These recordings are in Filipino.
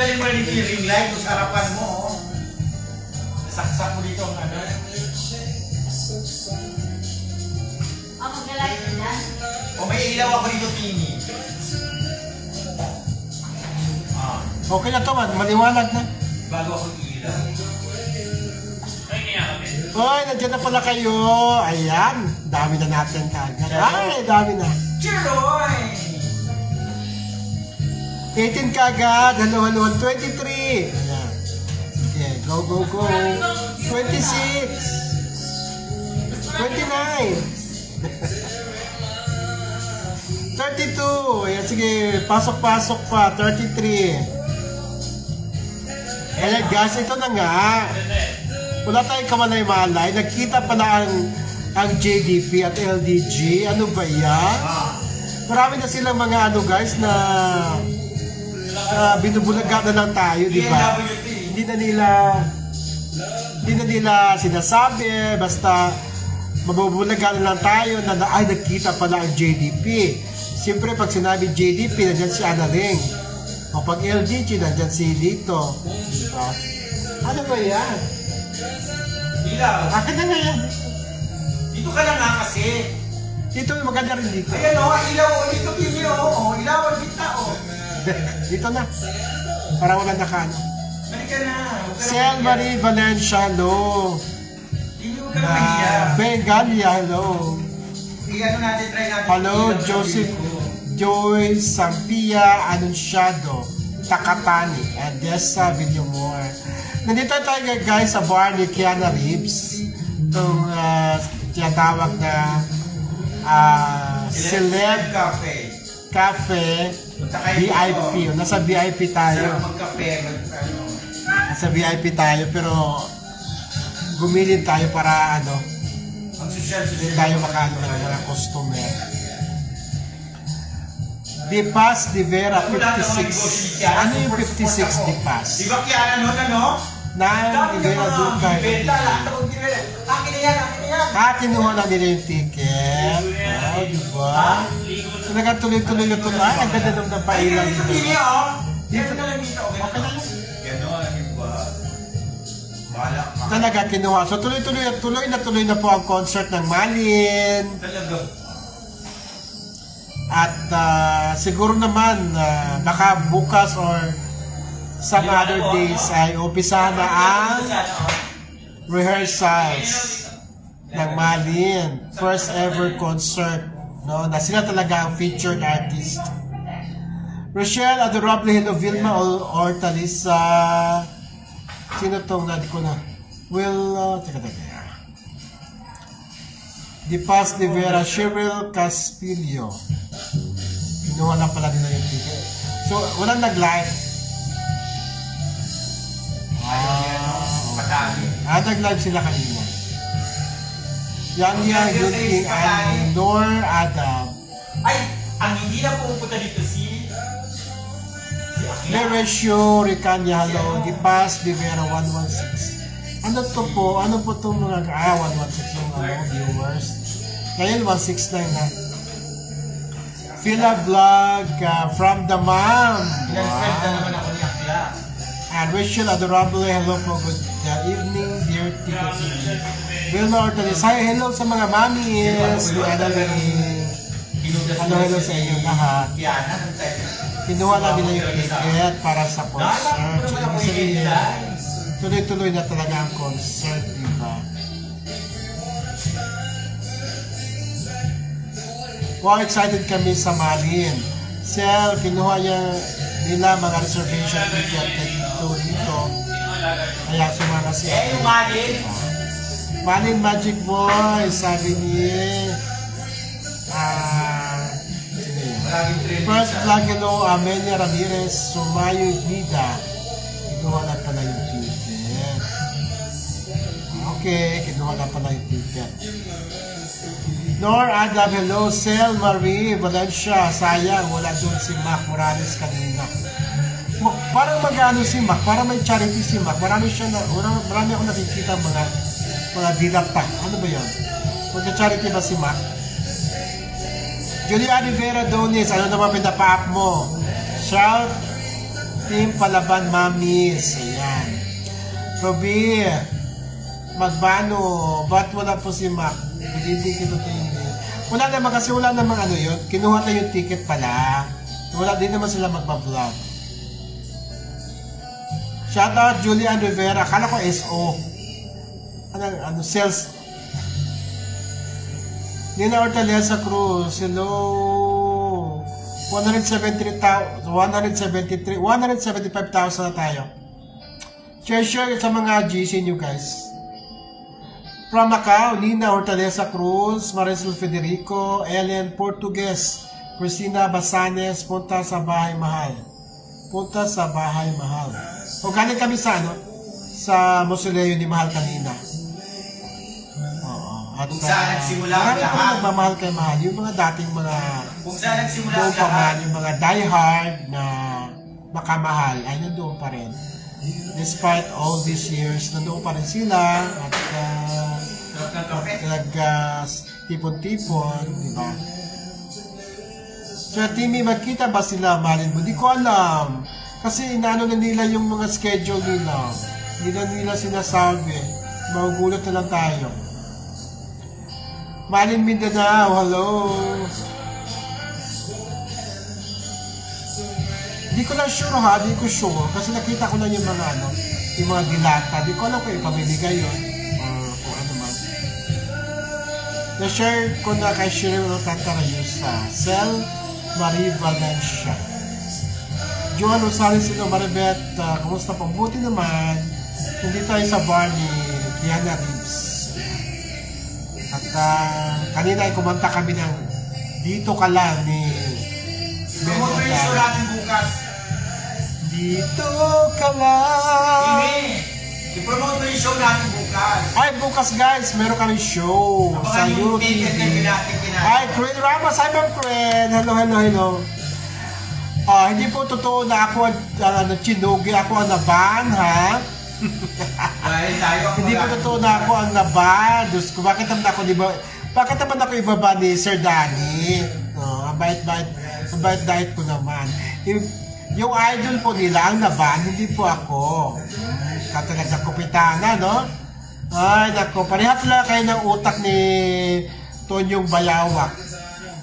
Tanggalin mo dito yung ring light sa harapan mo. Saksak mo dito ang ano. Mag-light na. O may ilaw ako dito, Tini. Okay na to, man. Maliwanag na. Bago ako ilaw. Hoy, nandiyan na pala kayo. Ayan. Dami na natin kagad. Ay, dami na. Cheroy! 18 kagad. Hello, 23. Ayan. Okay, go, go, go. 26. 29. 32. Ayan, sige. Pasok-pasok pa. 33. Ayan, guys. Ito na nga. Wala tayong kamalay-malay. Nagkita pala ang JDP at LDG. Ano ba yan? Marami na silang mga ano guys na binubulaga na lang tayo, di ba? Hindi na nila sinasabi, basta mabubulaga na lang tayo na ay nagkita pala ang JDP. Siyempre pag sinabi JDP, nandyan si Analing. O pag LDG, nandyan si Lito. Diba? Ano ba yan? Ilaw. Akin na nga yan. Dito ka lang nga kasi. Dito, maganda rin dito. Ayan o, ilaw o. Dito pinyo o. Ilaw o, kita o. Dito na. Para wala nakano. Halika na. Sel Marie Valencia, hello. Hindi ka naman hiya. Bengalia, hello. Ano natin, try natin. Hello, Joseph Joy Sampia Anunciado, Takatani, and Dessa Villamor. Nandito tayo guys sa bar ni Keanu Reeves. Itong tinatawag na Celeb Cafe VIP. Nasa VIP tayo. Nasa VIP tayo pero gumilin tayo para ano, hindi tayo makaano ng mga customer. Dipas de Vera 56. Ano yung 56 Dipas? Di ba kaya ano? Nang Rivera Ducay. Akin na yan. Kinuha na nila yung ticket. Oh, diba? So, nagatuloy-tuloy na tuloy. Ang ganda naman ng pailan dito. Dito na lang dito. Okay na lang. Gano'n, diba? Balak ka. Talaga kinuha. So, tuloy na po ang concert ng Malin. Talaga. At siguro naman, baka bukas or some other days ay umpisa na ang rehearsals ng Malin. First ever concert, no? Na sila talaga ang featured artist. Rochelle Adorable, hello. Vilma Hortalisa. Sino tong nadi ko na? Teka. Dipas de Vera, Cheryl Caspilio. Kinuha na pala nila yung ticket. So, walang nag-live. Nag-live sila kanina. Yang Yunting and Nor Adam. Ay, ang hindi na pupunta dito si Leresio Ricanya, hello. Dipas de Vera 116. Ano to po? Ano po itong mga 116 yung viewers? Ngayon 169 na. Phila Vlog from the mom. Wow. And Rachel Adorable, hello po. Good evening, dear Tito TV. Vilma Hortalis, hi, hello sa mga mommies. Hello sa inyo lahat. Kinuha na nila yung ticket para sa concert. Tuloy-tuloy na talaga ang concert, diba? Wow, excited kami sa Malin. Sel, kinuha nila mga reservation ticket dito. Kaya sumama siya. Malin Magic Voice, sabi niya. First vlog, hello, Amelia Ramirez, Sumayo Nida. Kinuha na pala yung ticket. Okay, kinuha na pala yung ticket. Nor Adam, hello. Sel Marie Valencia, sayang, wala doon si Mac Morales kanina. Parang mag-ano si Mac, parang may charity si Mac. Marami ako nakikita mga dilata. Ano ba yan? Mag-charity ba si Mac? Julia Rivera Donis, ano naman pinapa-up mo? Team Palaban Mamis. Ayan. Robi, magbano, ba't wala po si Mac? Hindi kito team. Wala naman kasi wala naman ano yun. Kinuha na yung ticket pala. Wala din naman sila magbablog. Shoutout Julian Rivera. Akala ko SO. Ano, sales. Nina Hortaleza Cruz. Hello. 175,000 na tayo. Share sa mga GC nyo guys. From Macau, Nina Hortaleza Cruz, Marisol Federico, Ellen Portugues, Christina Basanes, punta sa bahay mahal. Punta sa bahay mahal. O galing kami sa ano? Sa mausoleo ni Mahal kanina. Oo. At kung saan nagsimula ang marami lahat. pa nagmamahal kay Mahal. Yung mga dating mga kung saan nagsimula doon ang pa man, lahat. yung mga diehard na makamahal ay nandoon pa rin. Despite all these years, nandoon pa rin sila at tipon-tipon, di ba? So, Timmy, magkita ba sila, Malin mo? Di ko alam. Kasi inaano na nila yung mga schedule nila. Hindi na nila sinasabi. Magugulat na lang tayo. Malin Mindanao, hello. Di ko lang sure ha, di ko sure. Kasi nakita ko lang yung mga ano, yung mga dilata. Di ko alam kung ipamimigay yun. Or kung ano man. Na-share ko na kay Cheryl Tatarayusa. Sel Marie Valencia. Joan Rosales Sino Maribet, kumusta po? Buti naman, hindi tayo sa bar ni Kiana Reeves. At kanina ay kumanta kami ng Dito Ka Lang ni Promote mo yung show natin bukas. Dito Ka Lang. I-promote mo yung show natin bukas. Ay, bukas guys, meron kami show sa YouTube. Ay, Queen Ramos, hi Ma'am Queen. Hello. Hindi po totoo na ako chinugi ako ang naban, ha? Hindi po totoo na ako ang naban. Diyos ko, bakit naman ako ibaba ni Sir Danny? Ang bait ko naman. Yung idol po nila ang naban, hindi po ako. Katalag na kupitana, no? Ay, nako, parehat lang kayo ng utak ni Tonyong Bayawak.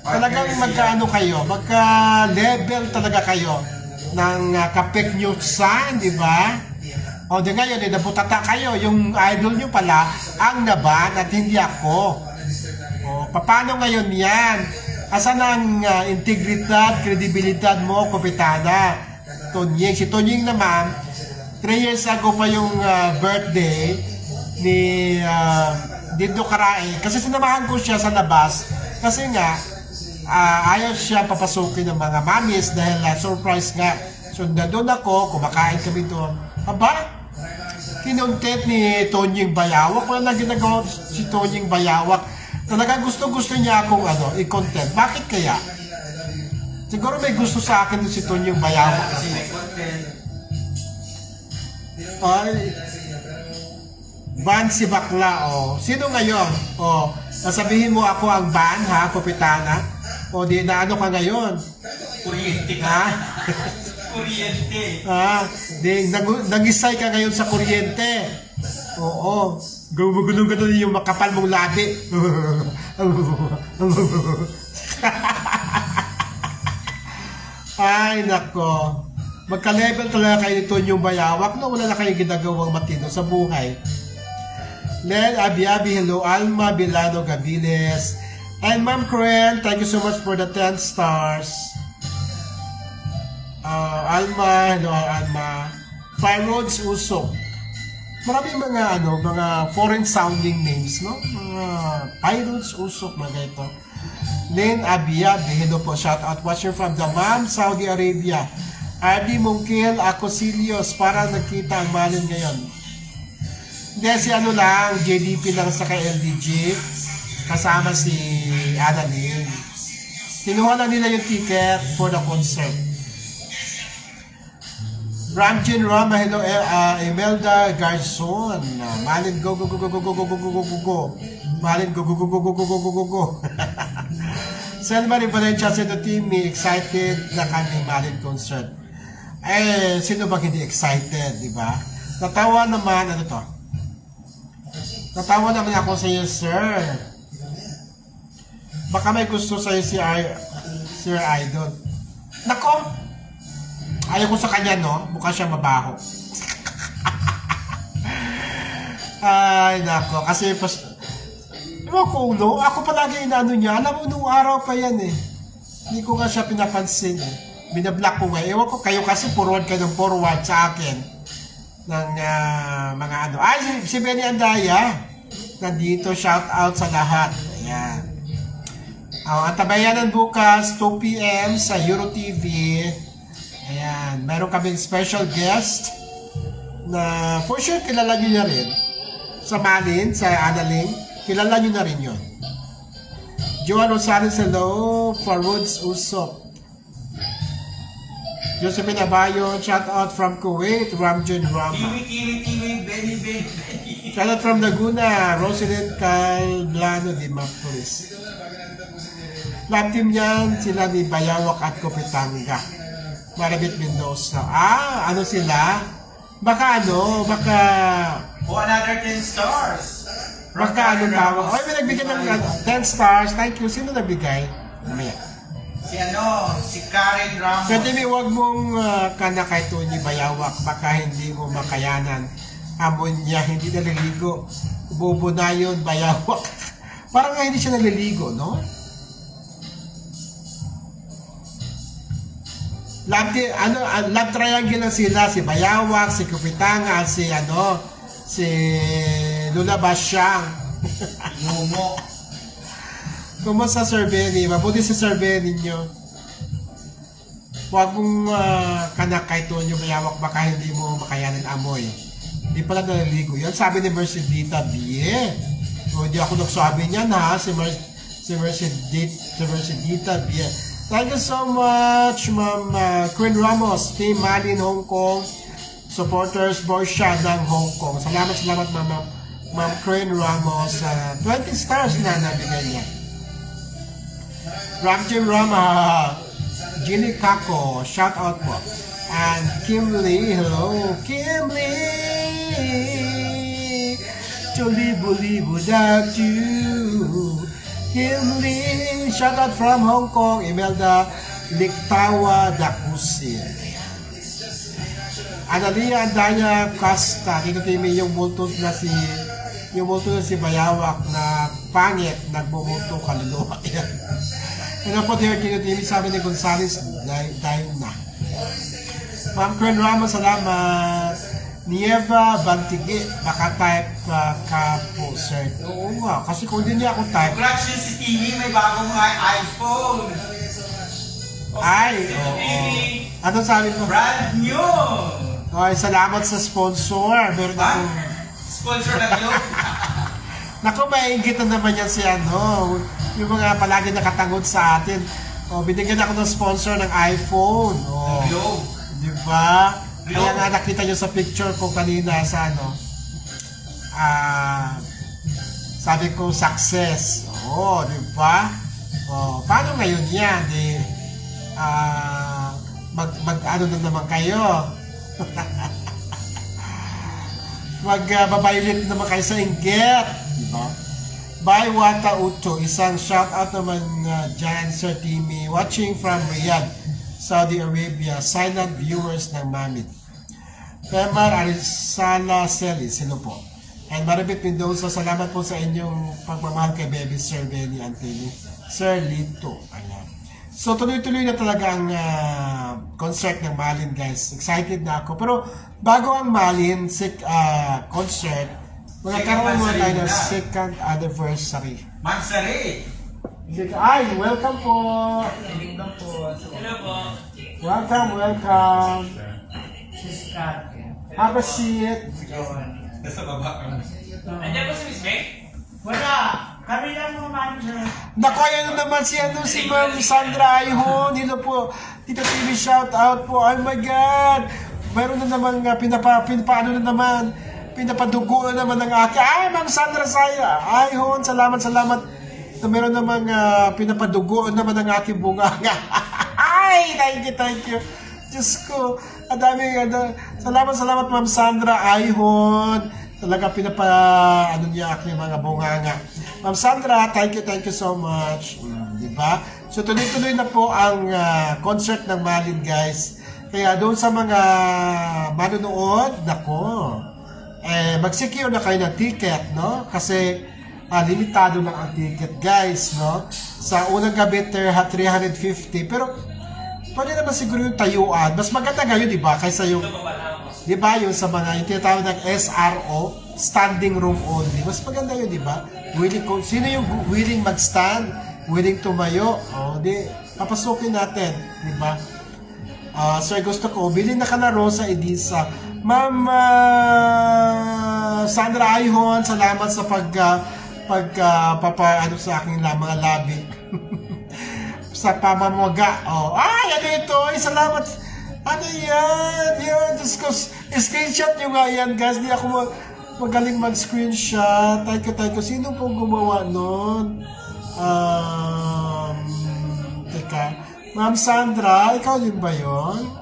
Talagang magkaano kayo, magka-level talaga kayo ng kapek newsan, di ba? O di ngayon, nabutata kayo, yung idol nyo pala ang naban at hindi ako. O, paano ngayon yan? Asan ang integridad, kredibilidad mo, Kapitana? Tonying. Si Tonying naman, 3 years ago pa yung birthday ni Dindo Karae. Kasi sinamahan ko siya sa labas. Kasi nga, ayaw siya papasukin ng mga mamis dahil surprise nga. So, doon ako, kumakain kami doon. Aba, kinontent ni Tonying Bayawak. Wala na ginagawa si Tonying Bayawak. Talagang gusto niya akong i-content. Bakit kaya? Siguro may gusto sa akin si Tonying Bayawak. Kasi may content. Ay, ban si bakla, Sino ngayon? Nasabihin mo ako ang ban, ha, Kapitana? O di na ano ka ngayon? Kuryente ka. Ha? Kuryente. Nag-isay ka ngayon sa kuryente. Oo. Gulong-gulong yung makapal mong labi. Ay, nako. Magka-level talaga kayo nito yung Bayawak na wala na kayong ginagawang matino sa buhay. Len Abiabi, hello. Alma Bilano Gaviles. And Ma'am Corinne, thank you so much for the 10 stars. Alma, hello Alma. Fire Roads Usok. Maraming mga foreign sounding names, no? Mga Fire Roads Usok, mga ito. Len Abiabi, hello po. Shout out watcher from Dammam, Saudi Arabia. Ardi Mungkil, Acosilios, parang nagkita ang Malin ngayon. Hindi, si JDP lang sa LDG. Kasama si Annalyn. Kinuha na nila yung ticket for the concert. Ramjin Rama, hello, Imelda Garzon. Malin, go. Malin, go. Selma Valencia said the team, excited na kami Malin concert. Eh, sino bang hindi excited, di ba? Natawa naman, ano to? Natawa naman ako sa iyo, sir. Baka may gusto sa iyo si Sir Idol. Nako! Ayaw ko sa kanya, no? Mukha siya mabaho. Ay, nako. Kasi, ewan ko, no? Ako palagi inaano niya. Alam mo, nung araw pa yan, eh. Hindi ko nga siya pinapansin, eh. Binablock ko nga. Ewan ko, kayo kasi forward kayo ng forward sa akin. Ng mga ano. Ay, si Benny Andaya. Nandito, shout out sa lahat. Ayan. Ang tabayanan bukas, 2 p.m. sa Euro TV. Ayan. Meron kaming special guest na for sure kilala nyo na rin. Sa Malin, sa Analing, kilala nyo na rin yun. Joan Rosales, hello. Farouds Usop. Josephine Abayo, shout out from Kuwait. Ramjan Rama. Kiwi, Benny. Shout out from Laguna. Rosalind Calblano de Mapolis. Love team yan, sila ni Bayawak at Kopitanga. Marabit Mendoza. Ano sila? Baka another 10 stars. Baka ano tawag. Ay, may nagbigay ng 10 stars. Thank you. Sino nagbigay? Mamaya. Si Karen Ramos. Pwede may huwag mong kanakay to ni Bayawak. Baka hindi mo makayanan. Amon niya, hindi naliligo. Bobo na yun, Bayawak. Parang nga hindi siya naliligo, no? Love triangle lang sila. Si Bayawak, si Kupitanga, si Lula Basyang. Lumo. Kumusta Sir Benny? Mabuti si Sir Benny nyo. Huwag mong kanakay to nyo Bayawak, baka hindi mo makayanan amoy. Hindi pala naliligo yan. Sabi ni Mercedita Bie. So, hindi ako nagsabi niyan ha. Si Mercedita Bie. Thank you so much, Ma'am Queen Ramos, Team Malin Hong Kong, supporters Borsha ng Hong Kong. Salamat, Ma'am Queen Ramos. 20 stars na nabigay niya. Ramjim Rama, Ginny Kako, shout out po. And Kim Lee, hello, Kim Lee. Cholibo-libo without you. Kim Lee, shout out from Hong Kong, Imelda Liktawa Dakusin. Analia Andaya Costa, kinutimi yung multo na si Bayawak na pangit, nagbumuto kaluluwa. Ano po dear kinutimi, sabi ni Gonzales, dahil na. Ma'am Queen Ramos, salamat. Nieva Bantige, baka type ka po, sir. Oo nga, kasi kung hindi niya ako type. Congrats yun si TV, may bagong iPhone. Ay, oo. Ano sabi mo? Brand new! Okay, salamat sa sponsor. Meron akong... Sponsor na Globe. Naku, maingit na naman yan si yung mga palagi nakatangod sa atin. Binigyan ako ng sponsor ng iPhone. Globe. Diba? Kaya nga nakita nyo sa picture ko kanina sa sabi ko success. Diba? Paano ngayon yan? Mag-ano na naman kayo? Mag-babaylit naman kayo sa inggit. Diba? By Wata Uto, isang shout out naman dyan, Sir Timmy, watching from Riyadh, Saudi Arabia, silent viewers ng Mamit. Femar Arisala Celis, hello po. And Maribit Mendoza, salamat po sa inyong pagmamahal kay Baby Sir Benny Antony. Sir Lito, ayan. So tuloy-tuloy na talaga ang concert ng Malin, guys. Excited na ako. Pero bago ang Malin concert, magkakaroon muna tayo ng second anniversary. Mansari! Ay, welcome po! Hello po! Welcome! Have a seat. Nasa baba ka. Nandiyan po si Miss May? Wala! Kami lang mga manager. Naku, ayan na naman si Ma'am Sandra Ayhon. Hello po. Tita TV, shout out po. Oh my God! Mayroon na naman pinapadugo na naman ng aking. Ay, Ma'am Sandra Ayhon. Salamat. Na meron naman pinapadugo naman ng aking bunga. Ay, thank you. Diyos ko, ang daming, salamat Ma'am Sandra Ayhon. Talaga ano niya aking mga bunganga. Ma'am Sandra, thank you so much. Diba? So tuloy-tuloy na po ang concert ng Malin, guys. Kaya doon sa mga manonood, nako, mag-secure na kayo ng ticket, no? Kasi limitado lang ang ticket, guys, no? Sa unang gabi, 350. Pero pwede naman siguro yung tayuan. Mas maganda ngayon, di ba? Kaysa yung, di ba, yung sa mga, yung tinatawag ng SRO, standing room only. Mas maganda yun, di ba? Sino yung willing mag-stand? Willing tumayo? O, di, papasukin natin, di ba? So, gusto ko, bilhin na ka na Rosa Edisa. Ma'am Sandra Ayhon, salamat sa ano sa aking mga labi. Sa pamamaga. Ano ito? Salamat. Ano yan? Yan. Screenshot nyo nga yan, guys. Di ako magaling mag-screenshot. Thank you. Sino pong gumawa nun? Teka. Ma'am Sandra, ikaw din ba yun?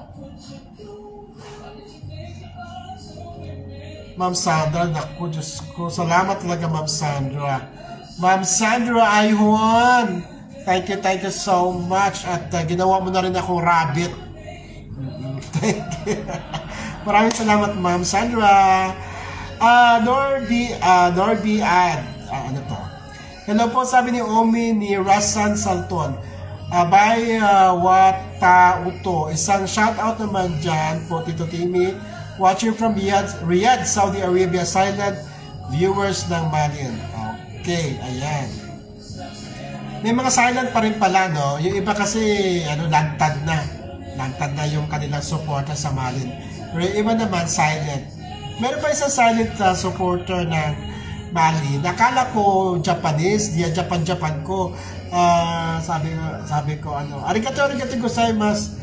Ma'am Sandra, naku, Diyos ko. Salamat talaga, Ma'am Sandra. Ma'am Sandra Ayhon, thank you so much. At ginawa mo na rin akong rabbit. Thank you. Maraming salamat, Ma'am Sandra. Norby Ad. Ano to? Hello po, sabi ni Omi ni Rasan Salton. By Wata Uto. Isang shoutout naman dyan po, Tito Timmy. Watching from Riyadh, Saudi Arabia, silent viewers ng Malin. Okay, ayan. May mga silent pa rin pala, no? Yung iba kasi, lantad na. Lantad na yung kanilang supporter sa Malin. Pero yung iba naman, silent. Meron pa isang silent supporter ng Malin. Nakala ko Japanese, diya Japan ko. Sabi ko, arigato gozaimasu.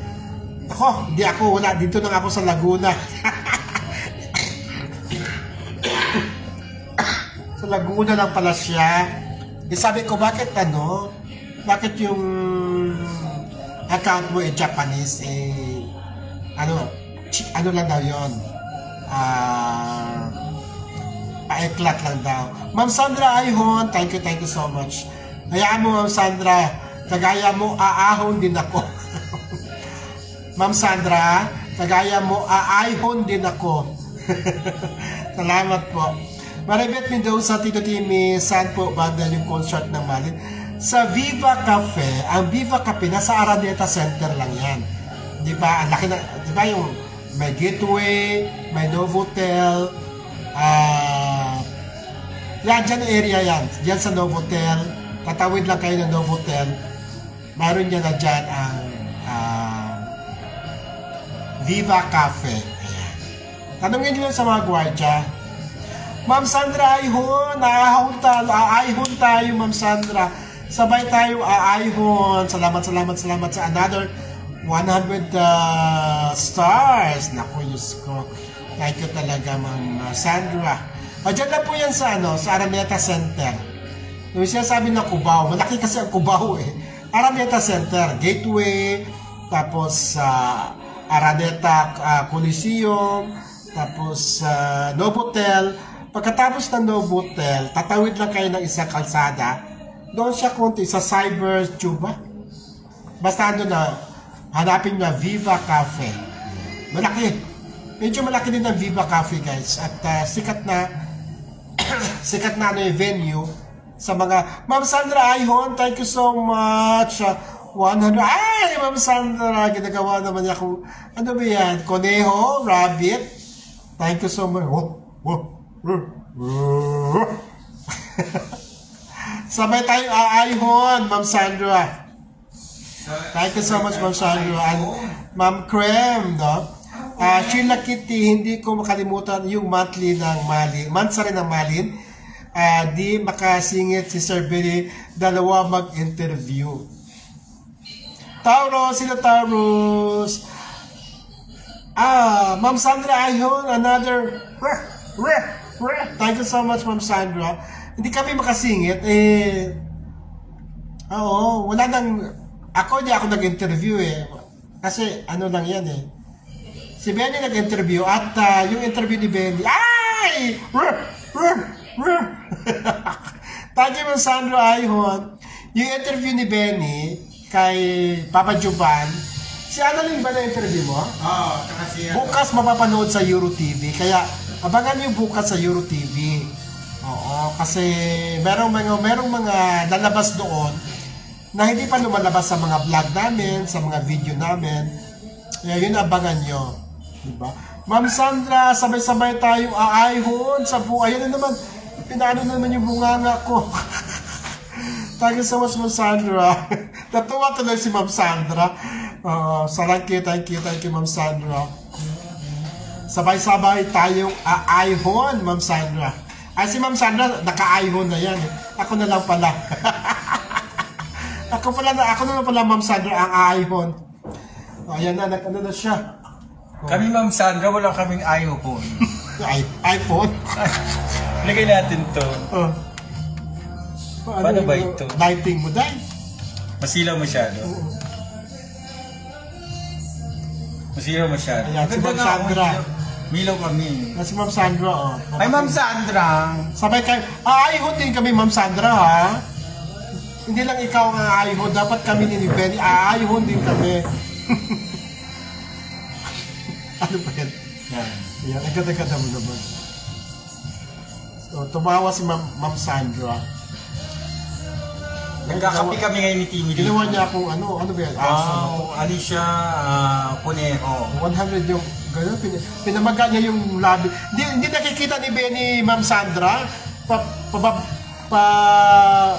Ako, hindi ako, wala. Dito lang ako sa Laguna. Sa Laguna lang pala siya. Sabi ko, bakit yung account mo Japanese, ano lang daw yun? Paeklat lang daw. Ma'am Sandra Ayhon, thank you so much. Hayaan mo, Ma'am Sandra, kagaya mo, aahon din ako. Ma'am Sandra, kagaya mo, aayhon din ako. Salamat po. Maribet Mendoza, Tito Timmy, saan po banda yung concert ng Malin? Sa Viva Cafe. Ang Viva Cafe, nasa Araneta Center lang yan. Di ba? Ang laki na, di ba yung may Gateway, may Novotel, yan, dyan area yan. Dyan sa Novotel. Tatawid lang kayo ng Novotel. Mayroon niya na dyan ang Viva Cafe. Ayan. Tanungin nyo sa mga gwardya. Ma'am Sandra Ayhon, aayhon tayo, Ma'am Sandra. Sabay tayo aayhon. Salamat sa another 100 stars. Naku, Diyos ko. Thank you talaga, Ma'am Sandra. Diyan na po yan sa Araneta Center. Yung sinasabi na Cubao, malaki kasi ang Cubao eh. Araneta Center, Gateway, tapos Araneta Coliseum, tapos Novotel. Pagkatapos ng Novotel, tatawid lang kayo ng isang kalsada. Doon siya konti sa Cyber Tuba. Basta hanapin na Viva Cafe. Malaki. Medyo malaki din ang Viva Cafe, guys. At sikat na yung venue sa mga... Ma'am Sandra Ayhon, thank you so much. 100. Ay, Ma'am Sandra, ginagawa naman niya kung... Ano ba yan? Conejo? Rabbit? Thank you so much. Sabay tayo aayhon, Ma'am Sandra. Thank you so much, Ma'am Sandra. And Ma'am Krem, no? Sheila Kitty, hindi ko makalimutan yung monthly ng Malin. Mansa rin ng Malin. Di makasingit si Sir Billy, dalawa mag-interview. Taurus, sila Taurus. Ma'am Sandra Ayhon, another. Thank you so much, Ma'am Sandra. Hindi kami makasingit. Oo, wala nang... Ako, hindi ako nag-interview eh. Kasi ano lang yan eh. Si Benny nag-interview at yung interview ni Benny, ay! Thank you, Ma'am Sandro Ayhon. Yung interview ni Benny kay Papa Juban, si Annalyn ba na-interview mo? Oo, tsaka siya. Bukas mapapanood sa Euro TV, kaya abangan nyo bukas sa Euro TV. Oo, kasi merong mga lalabas doon na hindi pa lumalabas sa mga vlog namin, sa mga video namin. Kaya yun abangan nyo. Diba? Ma'am Sandra, sabay-sabay tayong aayhon sa buhay. Ayan na naman, pinaano naman yung bunganga ko. Thank you so much, Ma'am Sandra. Natuwa tuloy si Ma'am Sandra. Thank you, Ma'am Sandra. Sabay-sabay tayong aayhon, Ma'am Sandra. Ay, si Ma'am Sandra, naka-ayhon na yan. Ako na lang pala. ako na lang pala, Ma'am Sandra, ang aayhon. Ayan na, ano na siya. Kami, Ma'am Sandra, wala kaming iPhone. iPhone? Lagay natin to. Paano ba ito? Lighting mo, dahil. Masilaw masyado. Masilaw masyado. Ayan, si Ma'am Sandra. Milaw kami. Si Ma'am Sandra, Ay, Ma'am Sandra. Sabay kayo. Aayhon din kami, Ma'am Sandra, ha? Hindi lang ikaw ang aayhon. Dapat kami ni Benny. Aayhon din kami. Ano ba yan? Yan, agad-agad mo naman. So, tumawa si Ma'am Sandra. Nagkakapi kami ngayon ni Timmy. Ginawa niya akong ano ba yan? Wow, ano siya, Puneho. 100 yung, gano'n, pinamaga niya yung labi. Hindi nakikita ni Benny, Ma'am Sandra,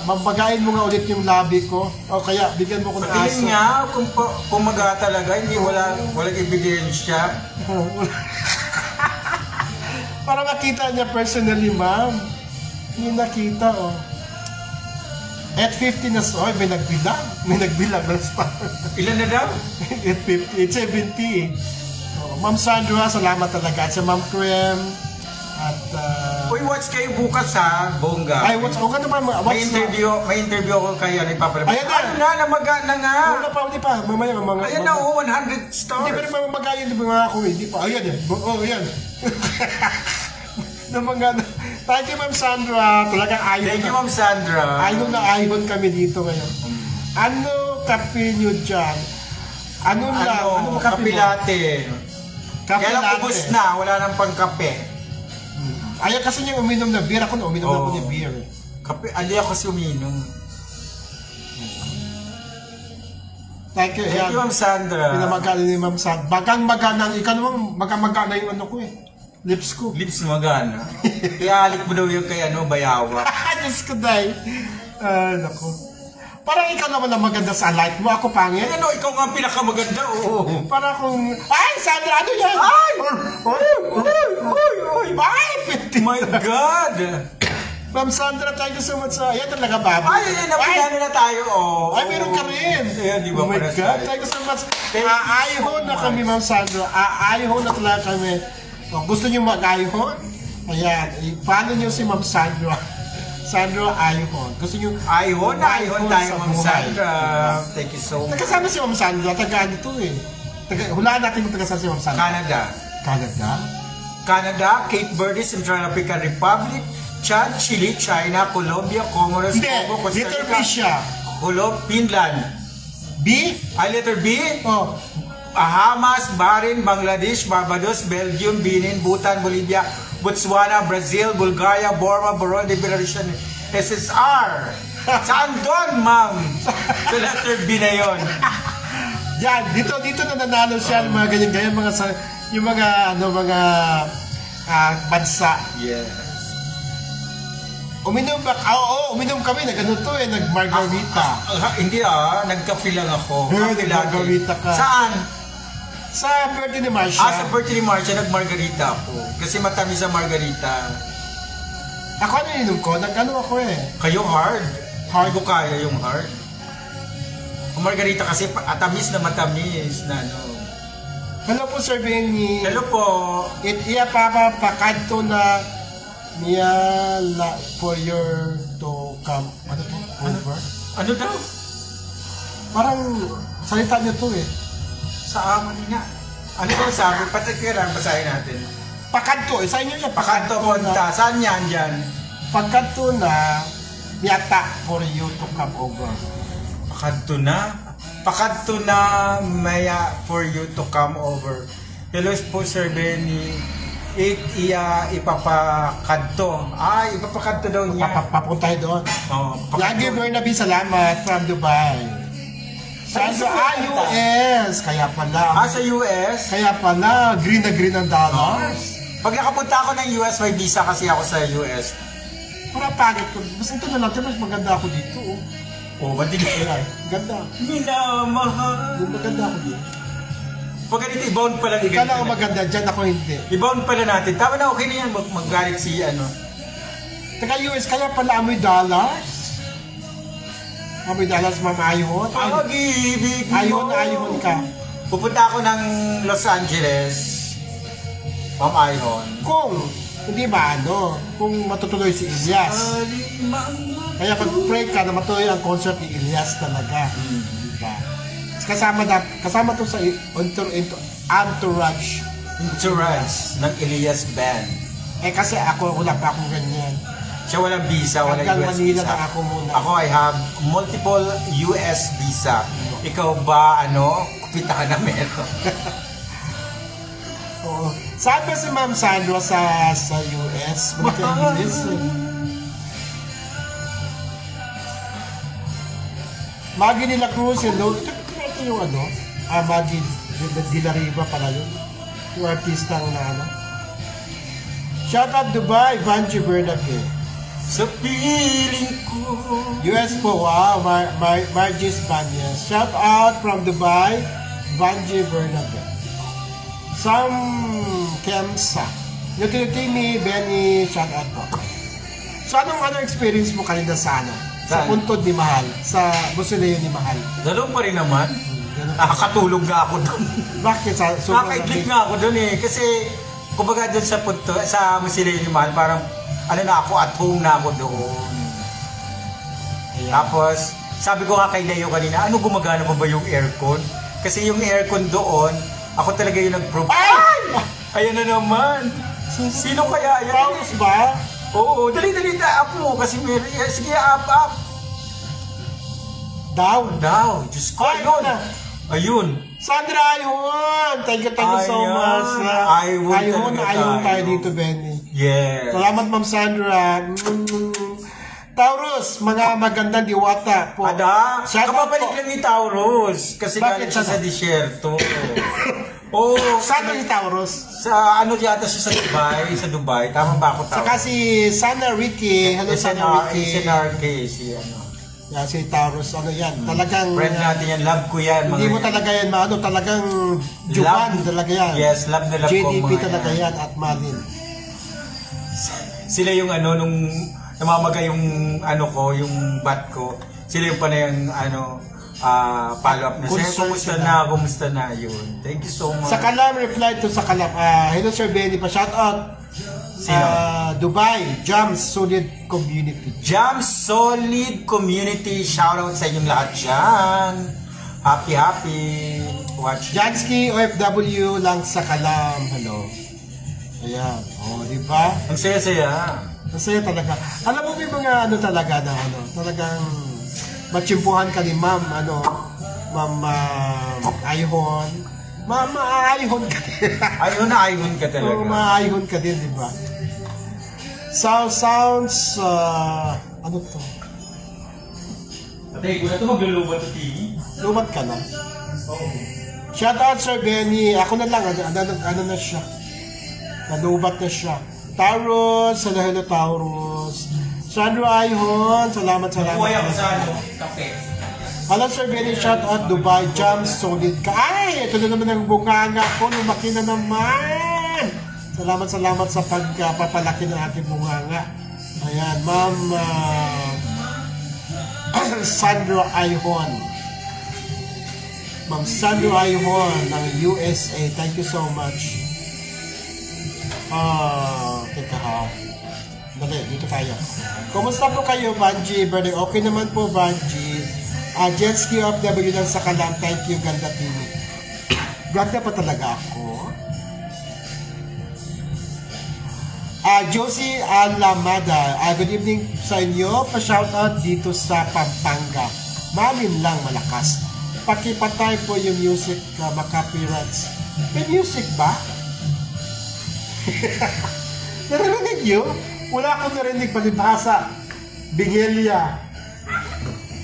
mambagain mo nga ulit yung labi ko. O kaya, bigyan mo ko ng aso. Patingin nga, kung pumaga talaga, hindi walang ebidensya. Para makita niya personally, ma'am. Hindi nakita, At 50 na, may nagbilang. May nagbilang ng star. Ilan na daw? At 50, it's 70. Ma'am Sandra, salamat talaga. At sa Ma'am Krem, at... Uy, watch kayo bukas ha, bongga. Ay, what's okay naman? May interview ako kayo, ipapalabas. Ayan na! Ano na, namaga na nga! Hindi pa. Mamaya, mga... Ayan na, 100 stars. Hindi, pero mamagayan din mga ako, hindi pa. Ayan yan. Ayan. Thank you, Ma'am Sandra. Talagang ayun. Thank you, Ma'am Sandra. Ayun na ayun kami dito ngayon. Ano kape nyo dyan? Ano kape latte. Kape Kaya lang latte. ubos na, wala nang pangkape. Ayaw kasi niya uminom na beer. Ako na uminom na ako ng beer. Kape, ali ako kasi uminom. Thank you, Ma'am Sandra. Pinamagana ni Ma'am Sandra. Bagang-magana. Ikaw naman, magang-magana yung ano ko lips ko. Lips magana. Ialik mo daw yung kay Bayawa. Diyos ko, day. Naku. Parang ikaw naman ang maganda sa light mo. Ako pangit. Ikaw nga pinakamaganda, oo. Para kung... Ay, Sandra, ano yan? Ay! My God! Ma'am Sandra, thank you so much sa... Ayan talaga, baboy. Ay, napagano na tayo, Ay, meron ka rin. Ayan, di ba? Oh my God, thank you so much. Aayhon na kami, Ma'am Sandra. Aayhon na talaga kami. Gusto niyo mag-ayhon? Ayan, follow niyo si Ma'am Sandra. Sandra Ayhon. Gusto niyo... Ayhon tayo, Ma'am Sandra. Thank you so much. Nagkasama si Ma'am Sandra. Tagaan ito hulaan natin kung tagasama si Ma'am Sandra. Canada, Cape Verde, Central African Republic, Chad, Chile, China, Colombia, Comoros, Congo, Costa Rica, Finland. B? Letter B? Bahamas, Bahrain, Bangladesh, Barbados, Belgium, Benin, Bhutan, Bolivia, Botswana, Brazil, Bulgaria, Burma, Burundi, Belarus, SSR. Saan doon, ma'am? Sa letter B na yun. Yan, dito na nanalo siya ng mga ganyan-ganyan, yung mga bansa. Yes. Uminom ba? Oo, uminom kami. Nag-ano to nag-margarita. Hindi nagka-feel lang ako. Nag-margarita ka. Saan? Sa birthday ni Marcia. Sa birthday ni Marcia, nag-margarita ako. Kasi matamis sa margarita. Ako ano ininom ko? Nag-ano ako Kayo hard. Hard ko kaya yung hard. Ang margarita kasi atamis na matamis na Hello po, Sir Benny. Hello po. Iya pakadto na niya for your to come. Ano to? Over? Ano daw? Parang salita niyo to Sa aman nga. Ano ba sabi? Patikirang, basahin natin. Pakanto, sa inyo yan. Pakanto punta. Saan yan dyan? Pagkanto na, yata for you to come over. Pakanto na? Pakanto na, maya for you to come over. Hello po, Sir Benny. Ipapakanto. Ipapakanto daw niya. Papuntay doon. Oh, Lagi Bernabe, salamat from Dubai. Sandro, US. Kaya pala. Sa US? Kaya pala, green na green ang dollars. Pag nakapunta ako ng US, may visa kasi ako sa US. Para pangit ko. Mas ito na lang, mas maganda ako dito. Ba't di Ayan, ganda. minamahal? Maganda ako dito. Pag ganito, i-bound pa lang. Ikaw lang ako maganda, dyan ako hindi. I-bound pa lang natin. Tama na, okay na yan. Mag-galit si Taga US, kaya pala amoy dollars. Amoy dollars, Ma'am Ayhon. Pag-ibig mo. Ayhon ka. Pupunta ako ng Los Angeles. Ma'am Ayhon. Kung, hindi ba kung matutuloy si Ilyas. Kaya pag-pray ka na matuloy ang concert ni Ilyas talaga. Diba? Kasama to sa entourage. Entourage ng Elias Band. Kasi wala pa akong ganyan. Siya walang visa, walang Hanggang US Manila visa. na ako muna. Ako, I have multiple US visa. Ikaw ba, kupita ka na meron? Oo. Saan ba si Ma'am Sandra sa US? Maggie de la Cruz, hello. Ito yung Maggie de la Riva pala yun. Yung artistang na Shout out Dubai, Vanji Bernabe. Sa piling ko. US po, wow. Margis Banyas. Shout out from Dubai, Vanji Bernabe. Sam Kemsa. Nutility Benny, shout out po. So anong experience mo kanina sa Sa puntod ni Mahal, sa Busileo ni Mahal? Ganun pa rin naman. Nakakatulog nga ako doon. Bakit? Nakakaidlik nga ako doon Kasi, kumbaga doon sa punto, sa Busileo ni Mahal, parang, na ako, at home na ako doon. Ayan. Tapos, sabi ko nga kay Leo kanina, gumagana pa ba yung aircon? Kasi yung aircon doon, ako talaga yung nag-prove. Ayan na naman! Sino kaya? Paus ba? Oo, dali, up mo. Kasi sige, up. Down. Diyos ko, ayun. Sandra Ayhon! Thank you so much. Ayhon tayo dito, Benny. Yeah. Salamat, Ma'am Sandra. Taurus, mga magandang diwata po. Kapabalik lang ni Taurus. Kasi galit siya sa disyerto. Saan ni Taurus? Sa yata siya sa Dubai. Tama ba ako, Taurus? Saka si Sana Ricky. Hello, Sana Ricky. SNRK, si Taurus, talagang... Friend natin yan, love ko yan. Hindi mo talaga yan, talagang Juban talaga yan. Yes, love na love ko. JDP talaga yan at Malin. Sila yung nung namamaga yung yung bat ko. Sila yung panayang follow up na siya. Kumusta na yun. Thank you so much. Sa Kalam, reply to sa Kalam. Hello Sir Benny, pa-shout out. Dubai, Jams Solid Community. Jams Solid Community, shout out sa inyong lahat dyan. Happy watch. Jansky OFW lang sa Kalam. Hello. Ayan. Diba? Ang saya-saya. Ang saya talaga. Alam mo, may mga talaga na talagang matsimpuhan ka ni Ma'am Ayhon. Ayhon ka din. Ayhon ka talaga. Ayhon ka din, di ba? Sounds, to? Patay ko na ito, maglulubat sa TV. Lumat ka na? Shout out Sir Benny. Ako na lang, na siya. Nalubat na siya. Taurus, hello Taurus. Sandra Ayhon, salamat. Buhay ako sa kape. Hello Sir Benny, shout out Dubai, Jams Solid ka. Ito na naman ang bunganga ko, lumaki na naman. Salamat sa pagpapalaki ng ating bunganga. Ayan, Ma'am Sandra Ayhon. Ma'am Sandra Ayhon ng USA, thank you so much. Teka ha. Dali, dito tayo. Kumusta po kayo, Vanji? Okay naman po, Vanji. Jetski of W lang sa Kalam. Thank you, ganda TV. Ganda pa talaga ako. Josie Alamada, good evening sa inyo. Pa-shoutout dito sa Pampanga. Malin lang malakas. Pakipatay po yung music, maka-copyrights. May music ba? Narinig nyo? Wala akong narinig palibhasa. Bingelia.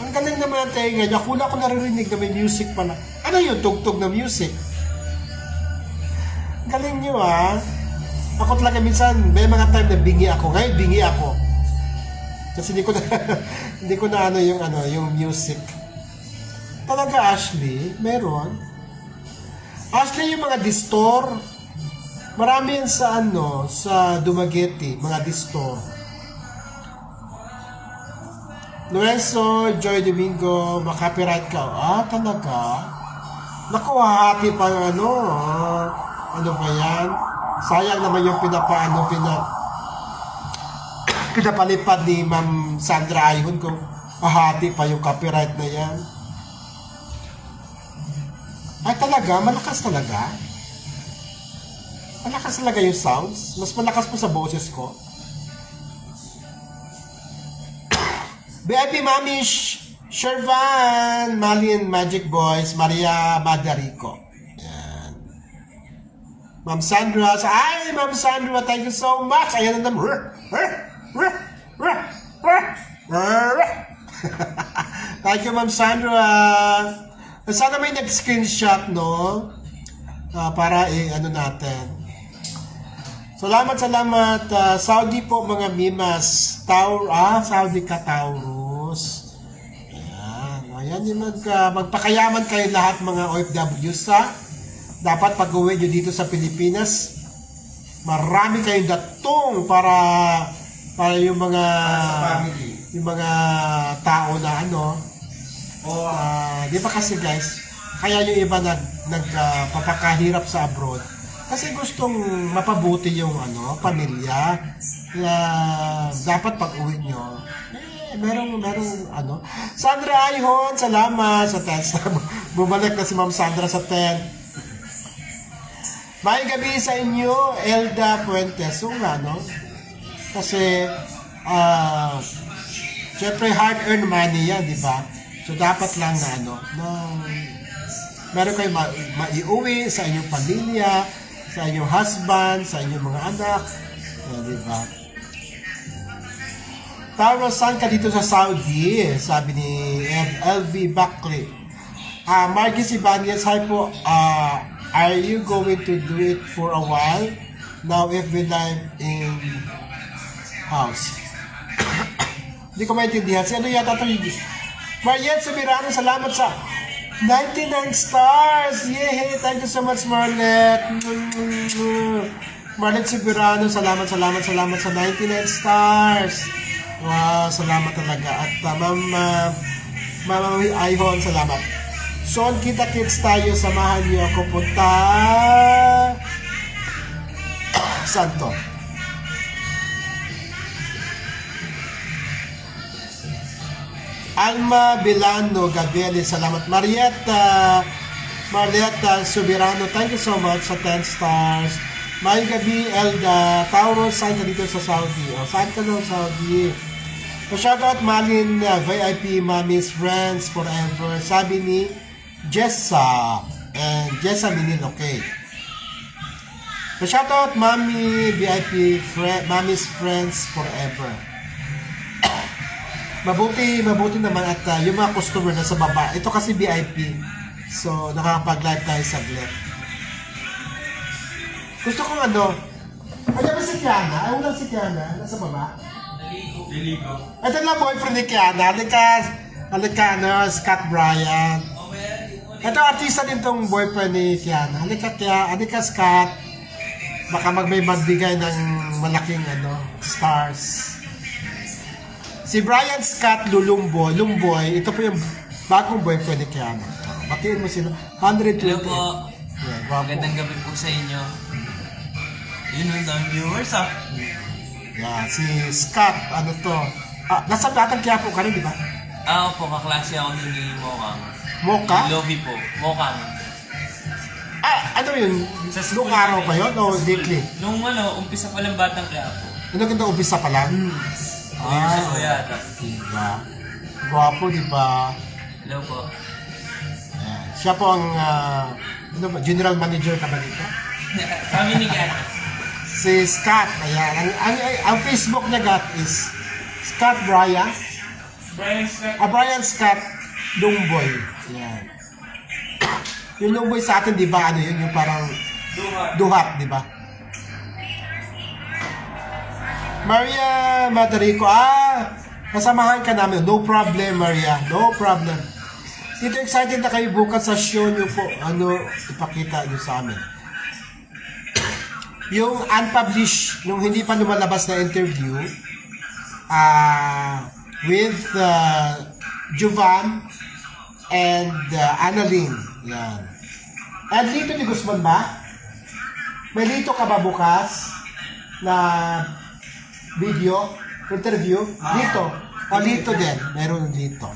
Ang galing naman ang tenga niya. Wala akong naririnig na may music pala. Ano yun? Tugtog na music. Galing nyo Ako talaga minsan, may mga time na bingi ako. Ngayon, bingi ako. Kasi hindi ko na yung music. Talaga, Ashley, meron. Ashley, yung mga distor, marami yan sa sa Dumaguete, mga distor. Lorenzo, Joy Domingo, makapiright ka. Talaga? Naku, hahati pa ano ba yan? Sayang naman yung pinapalipad ni Ma'am Sandra Ayhon kung ahati pa yung copyright na yan. Ay talaga, malakas talaga. Malakas talaga yung sounds. Mas malakas po sa boses ko. VIP Mami Shervan, Malin Magic Boys, Maria Madarico. Ma'am Sandra, Ma'am Sandra, thank you so much. Ayan na naman. Thank you, Ma'am Sandra. Sana may nag-screenshot, no? Para natin. Salamat. Saudi po, mga mimas. Saudi ka, Taurus. Ayan yung magpakayaman kayo lahat, mga OFW dapat pag-uwi nyo dito sa Pilipinas, marami kayong datong para yung mga tao na di ba kasi guys, kaya yung iba nagpapakahirap sa abroad kasi gustong mapabuti yung pamilya. Dapat pag-uwi nyo merong Sandra Ayhon, salamat sa test. Bumalik na si Ma'am Sandra sa 10. May gabi sa inyo, Elda Puentes. Kasi, syempre hard-earned money yan, di ba? So, dapat lang meron kayo maiuwi sa inyong pamilya, sa inyong husband, sa inyong mga anak, di ba? Tauro, saan ka dito sa Saudi? Sabi ni LV Buckley. Margis Ibanez, hi po, are you going to do it for a while? Now if we live in house. Hindi ko maintindihan. Ano yata ito? Mariette Subirano, salamat sa 99 stars! Yay! Thank you so much, Marlette. Marlette Subirano, salamat sa 99 stars. Wow, salamat talaga. At Mama Ayhon, salamat. Son, kita-kits tayo, samahan niyo ako punta. Saan to? Alma Bilano Gabriel, salamat. Marietta Subirano, thank you so much sa 10 stars. May gabi, Elda Tauro, saan ka dito sa Saudi? Saan ka daw, Saudi? Shoutout Malin, VIP Mommy's Friends Forever. Sabi ni Jessa Minil, okay. Shoutout Mommy VIP Mommy's Friends Forever. Mabuti naman at yung mga customer na sa baba. Ito kasi VIP. So, nakakapag-live tayo saglit. Gusto kong Ayan ba si Kiana? Ay, walang si Kiana. Nasa baba? Diligo. Ito lang boyfriend ni Kiana. Halika, Scott Bryan. Ito, artista din tong boyfriend ni Kiana. Halika, Scott. Baka may magbigay ng malaking stars. Si Brian Scott Lumboy, ito po yung bagong boyfriend ni Kiana. Batiin mo sila. 120. Hello po. Magandang gabi po sa inyo. Yun ang daming viewers Yeah, si Scott, nasa Batang Quiapo ka rin, di ba? Opo, kaklase ako ni Mokang. Moka? Lovi po. Mokang. Ano yun? Sa Nung school araw kami. pa yun o weekly? Nung umpisa pa lang Batang Quiapo. Ano ganda umpisa pa lang? Years ago yata. Diba? Gwapo, diba? Hello po. Ayan. Siya po ang ano ba, general manager ka ba dito? Kami ni Gat. Si Scott. Ayan. Ang Facebook niya, Gat, is Scott Brian. Brian Scott Lungboy. Ayan. Yung Lungboy sa atin, di ba, ano yun? Yung parang duhat, di ba? Maria Madarico, kasamahan ka namin. No problem, Maria. No problem. Dito excited na kayo bukas sa show nyo po. Ano, ipakita nyo sa amin. Yung unpublished, nung hindi pa lumalabas na interview, with Jovan and Annalyn. Yan. And Lito ni Guzman ba? May Lito ka ba bukas na video, interview? Lito. O Lito din. Meron Lito.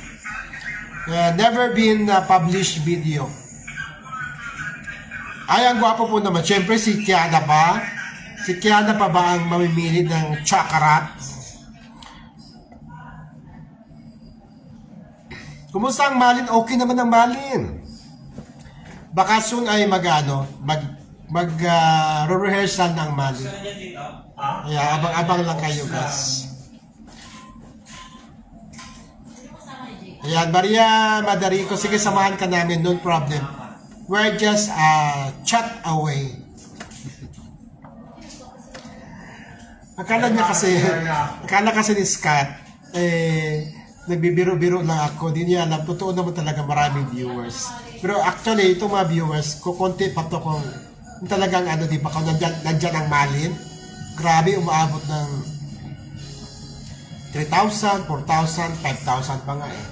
Never been published video. Ay, ang gwapo po naman. Siyempre, si Kiana ba? Si Kiana pa ba ang mamimili ng chakarat? Kumusta ang Malin? Okay naman ang Malin. Baka soon ay mag-rehearsal ng Malin. Yeah, abang-abang lang kayo, guys. Ayan, Maria Madarico, sige, samahan ka namin, no problem. We're just chat away. Akala kasi ni Scott, nagbibiro-biro lang ako. Di niya alam, totoo naman talaga maraming viewers. Pero actually, itong mga viewers, kukunti pa to kung talagang ano, di ba, kung nandyan ang Malin, grabe, umaabot ng 3,000, 4,000, 5,000 pa nga eh.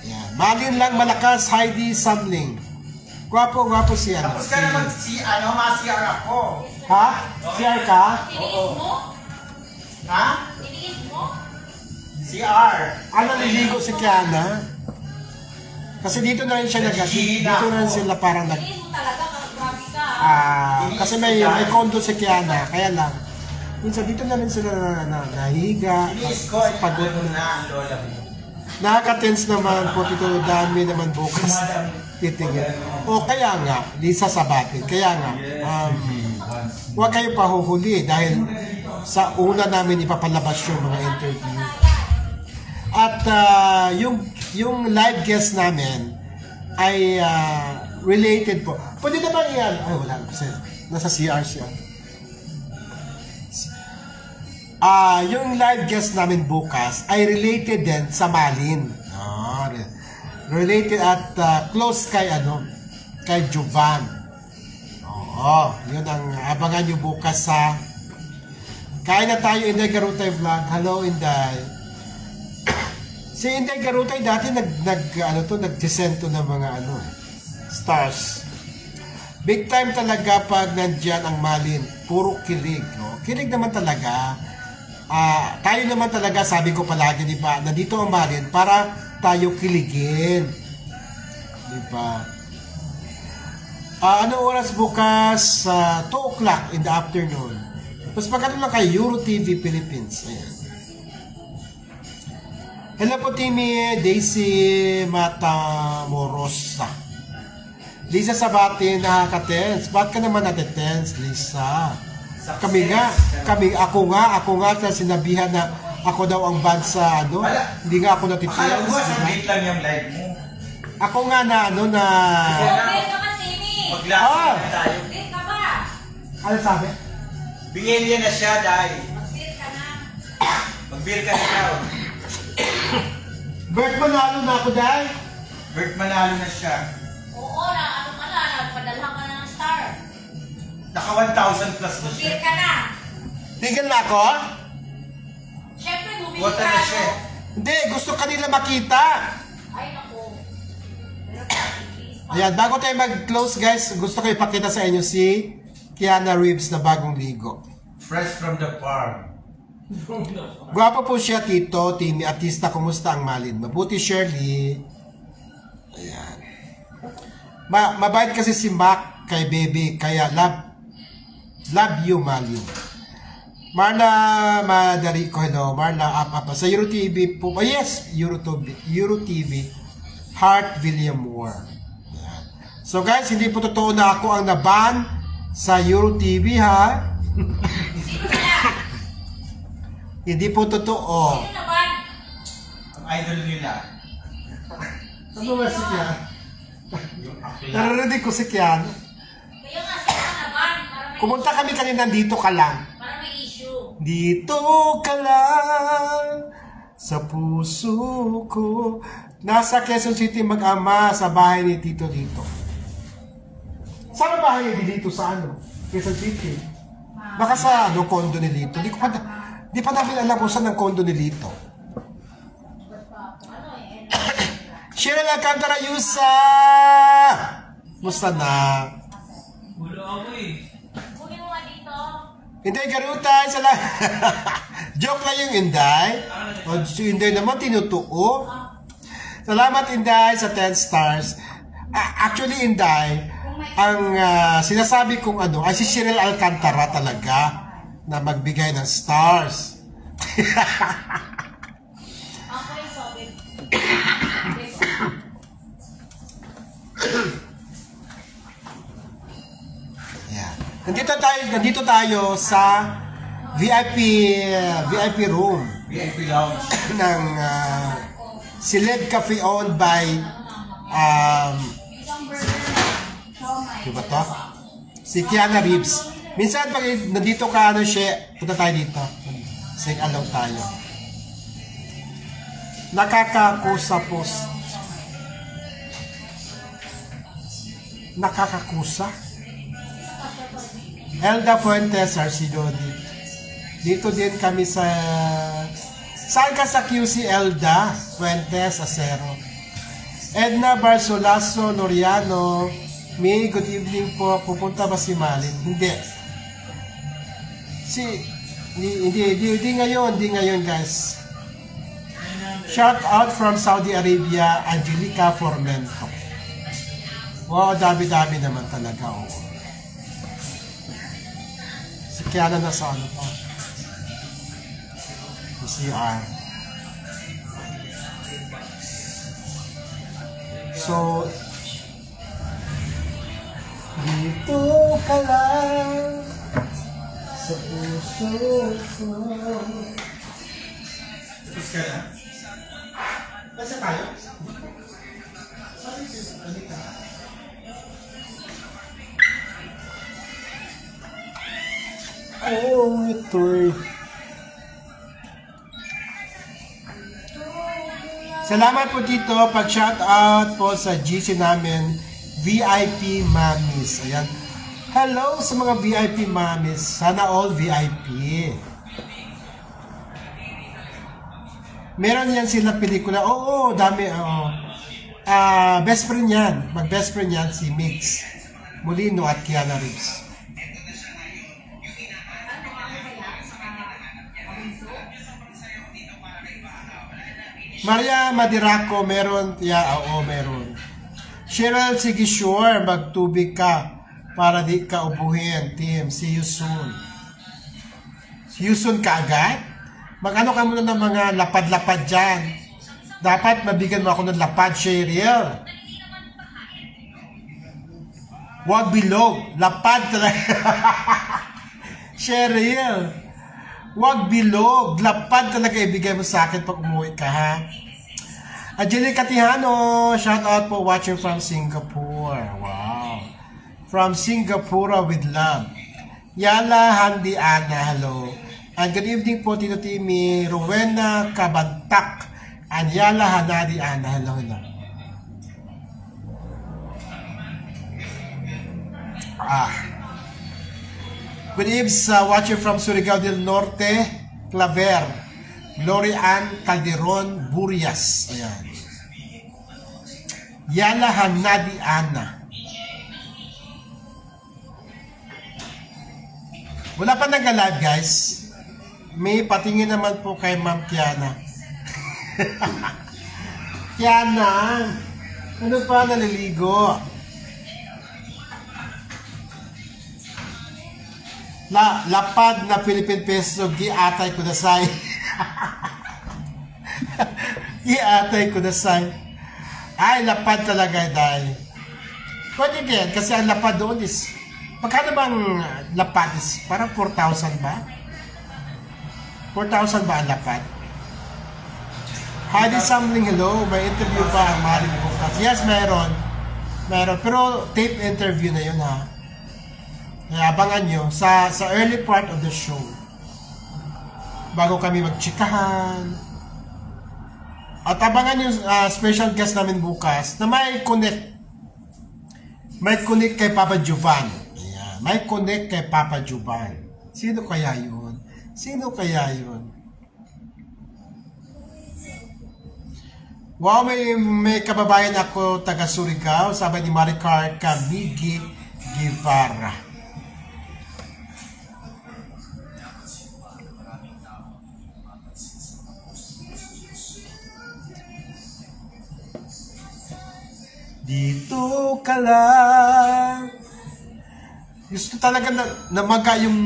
Yan. Malin lang malakas, Heidi Samling. Gwapo si ano. Tapos ka naman ma-CR ako. Ha? CR ka? Ha? CR. Ano, naliligo si Kiana? Kasi dito na rin siya dito na rin sila parang kasi may condo si Kiana, kaya lang. Minsan dito na rin sila nahiga. Pagod na. Nakaka-tense naman po, Tito Dami naman bukas. Titigil. O kaya nga, Lisa Sabatin, kaya nga, huwag kayo pahuhuli dahil sa una namin ipapalabas yung mga interview. At yung live guest namin ay related po. Pwede naman yan. Ay, wala. Kasi nasa CR siya. Yung live guest namin bukas ay related din sa Malin. Related at close kay kay Jovan. Oo, yun ang abangan nyo bukas sa Kain na tayo, Inday Garutay Vlog. Hello, Inday. Si Inday Garutay dati nag-descento ng mga stars. Big time talaga pag nandyan ang Malin. Puro kilig. No? Kilig naman talaga. Tayo naman talaga, sabi ko palagi, di ba, na dito ang Malin para tayo kiligin. Di ba? Anong oras bukas? 2 o'clock in the afternoon. Tapos pagkano lang kay Euro TV Philippines. Ayan. Hello po, Timmy. Daisy Matamorosa. Lisa Sabatin, nakaka-tense. Ba't ka naman natin-tense, Lisa? Ako nga sa sinabihan na ako daw ang band sa hindi nga ako natin-tense. Akala mo, sabit lang yung live mo. Ako nga na Bigyan ka ba, Timmy? Maglasing na tayo. Bigyan ka ba? ano sabi? Bigyan niya na siya dahil. Mag-beer ka na. Mag-beer ka na daw. Bert, manalo na ako dahil. Bert, manalo na siya. Oo, nagpadalhan ka na ng star. Naka 1,000 plus na siya. Mag-beer ka na. Tigil na ako? Siyempre, bumili Buwata ka. na siya. Hindi, gusto kanila makita. Ay, naku. Ayan, bago tayo mag-close guys, gusto ko ipakita sa inyo si Kiana Reeves na bagong ligo. Fresh from the farm. Gwapo po siya, Tito, Timmy, artista. Kumusta ang Malin? Mabuti, Shirley. Ayan. Mabait kasi si Mac kay Baby, kaya love you, Mali. Marla Madarico, hello. Marla Apa. Sa Euro TV po. Oh yes, Euro TV. Heart William Moore. Ayan. So guys, hindi po totoo na ako ang naban sa Euro TV, ha? Hindi po totoo. Sino naman? Ang idol nila. Ano ba si Kian? Narinig ko si Kian. Kaya nga, sino naman? Para may, Kumunta kami kanina, dito ka lang. para may issue. Dito ka lang sa puso ko. Nasa Quezon City mag-ama sa bahay ni Tito dito. Saan ang bahay ni dito sa ano? Quezon City. Baka sa ano, condo ni Lito. Di pa namin alam kung saan ang condo ni Lito. Cheryl Alcantara Yusa! Musta na? Gulo ako eh. Kunin mo nga dito. Inday Garutay, salamat. Joke lang yung Inday. O, si Inday naman tinutuo. Salamat Inday sa 10 stars. Actually Inday, ang sinasabi kong ano, ay si Cheryl Alcantara talaga na magbigay ng stars. Okay, solid. Yeah. Nandito tayo sa VIP room VIP lounge. ng Celeb Cafe owned by diba to? Si Kiana Reeves. Minsan pag nandito ka ano siya, punta tayo dito. Say along tayo. Nakakakusa po. Nakakakusa? Elda Fuentes, Arcidodi. Dito din kami sa... Saan ka sa QC, Elda Fuentes, Acero? Edna Barsolaso, Noriano. May good evening po. Pupunta ba si Malin? Hindi. Hindi ngayon guys. Shout out from Saudi Arabia, Angelica Formento. Wow, dami-dami naman talaga. Oh. Si Kiana nasa ano pa? CR. So, dito ka lang sa puso ko. Tapos ka na? Nasa tayo? Oh, ito'y... Salamat po dito. Pag-shout out po sa GC namin, VIP Mamis. Ayan. Hello sa mga VIP Mamis. Sana all VIP. Meron yan sila pelikula. Oo, dami. Best friend yan. Mag-best friend yan si Mix Molino at Kiana Reeves. Maria Madiraco, meron. Oo, meron. Cheryl, sige sure, magtubig ka para di ka ubuhin. Team, see you soon. See you soon ka agad? Mag-ano ka muna ng mga lapad-lapad dyan. Dapat mabigyan mo ako ng lapad, Cheryl. Huwag bilog. Lapad talaga. Cheryl. Huwag bilog. Lapad talaga ibigay mo sa akin pag umuwi ka, ha? Angelica Tihano, shout out po watching from Singapore. Wow. From Singapore with love. Yala Handi Ana, hello. And good evening po, Tito Timmy. Rowena Kabantak. And Yala Hanadi Ana, hello, hello. Good evening, watching from Surigao del Norte, Claver, Lorian Calderon Burias. Ayan. Yala Hanadi Ana. Wala pa nag-live guys. May patingin naman po kay Ma'am Kiana. Kiana, ano pa naliligo? Lapad na Philippine peso, giatay kudasay. Giatay kudasay. Ay, lapad talaga, day. Pwede din, kasi ang lapad doon is, magkano bang lapad is? Parang 4,000 ba? 4,000 ba ang lapad? Heidi Samling, hello. May interview pa ang maaaring bukas. Yes, meron. Meron. Pero tape interview na yun, ha. Kaya abangan nyo sa early part of the show. Bago kami magchikahan. At abangan yung special guest namin bukas na may connect. May connect kay Papa Jovan. Ayan. May connect kay Papa Jovan. Sino kaya yun? Sino kaya yun? Wow, may kababayan ako taga Surigao, sabi ni Maricar Camigi Guevara. Dito ka lang. Gusto talaga na namaga yung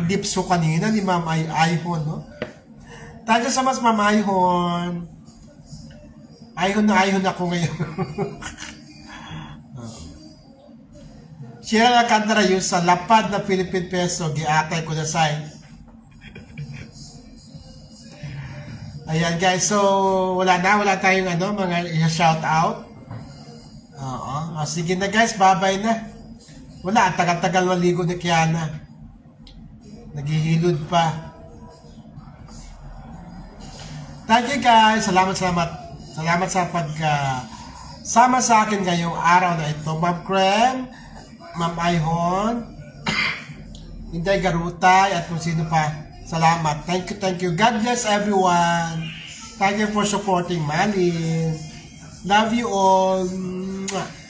lips ko kanina ni Ma'am Ayhon, no? Tayo sa mas Ma'am Ayhon. Ayhon ako ngayon. Cheryl Alcantara yung sa lapad na Philippine peso, giatay ko na sign. Ayan guys, so wala tayong mga i-shout out. Oo. Sige na guys, bye-bye na. Wala, ang tagal-tagal maligo ni Kiana. Naghihilod pa. Thank you guys. Salamat sa sama sa akin ngayong araw na ito. Ma'am Krem, Ma'am Ayhon, Inday Garutay, at kung sino pa. Salamat. Thank you. God bless everyone. Thank you for supporting Malin. Love you all. Mwah.